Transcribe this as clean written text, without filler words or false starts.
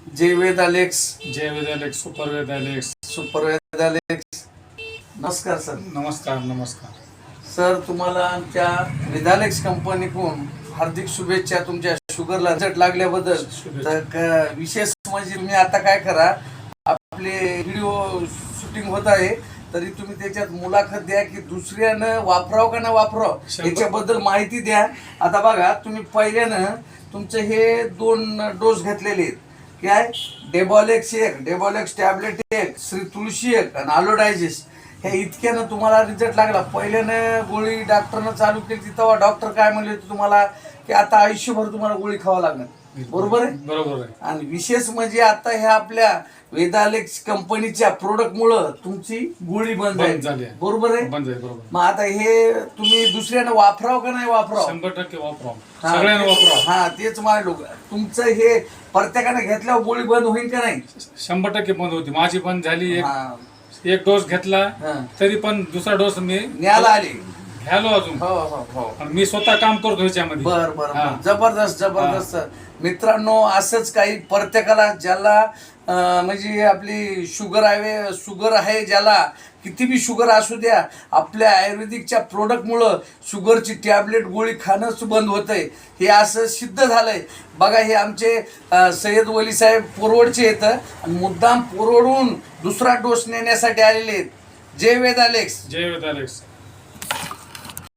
जय वेद Alex, जय वेद Alex, super वेद Alex. Super वेद Alex. नमस्कार sir. नमस्कार नमस्कार. सर तुम्हाला आमच्या वेदालेक्स कंपनीकडून हार्दिक शुभेच्छा तुमच्या शुगरला रिझल्ट लागल्याबद्दल. तर विशेष म्हणजे तुम्ही आता काय करा, आपले व्हिडिओ शूटिंग होत आहे तरी तुम्ही त्याच्यात मुलाखत द्या की दुसऱ्यानं वापरावं का नाही वापरावं याच्याबद्दल माहिती द्या. आता बघा, तुम्ही पहिल्यानं तुमचं हे 2 डोस घेतलेले आहेत. काय डेबॉलेक्स एक, डेबॉलेक्स टॅबलेट एक, श्री तुळशी एक आणि आलोडायजेस. हे इतक्यानं तुम्हाला रिझल्ट लागला. पहिल्यानं गोळी डॉक्टरनं चालू केली तेव्हा डॉक्टर काय म्हणले होते तुम्हाला की आता आयुष्यभर तुम्हाला गोळी खावा लागणार. बरोबर आहे? बरोबर आहे. आणि विशेष म्हणजे आता ह्या आपल्या वेदालेक्स कंपनीच्या प्रोडक्टमुळं तुमची गोळी बंद झाली. बरोबर आहे? बंद आहे. बरोबर. मग आता हे तुम्ही दुसऱ्यानं वापरावं का नाही वापरावं? 100% वापरावं, सगळ्यांना वापरावं. हा तेच मला लोक तुमचं हे प्रत्येकाने घेतल्यावर गोळी बंद होईल का नाही? 100% बंद होती. माझी बंद झाली. हा. एक डोस घेतला हा. तरी पण दुसरा डोस मी न्यायला आली. घ्यालो अजून. हो हो हो. आणि मी स्वतः काम करतो ह्याच्यामध्ये. बर बर हा. जबरदस्त जबरदस्त. मित्रांनो, असंच काही प्रत्येकाला ज्याला म्हणजे आपली शुगर आहे ज्याला किती बी शुगर असू द्या, आपल्या आयुर्वेदिकच्या प्रोडक्टमुळं शुगरची टॅबलेट गोळी खाणंच बंद होतंय. हे असं सिद्ध झालंय. बघा, हे आमचे सय्यद वली साहेब पोरवडचे येतं आणि मुद्दाम पोरवडून दुसरा डोस नेण्यासाठी आलेले आहेत. जय वेद अलेक्स. जय वेद अलेक्स.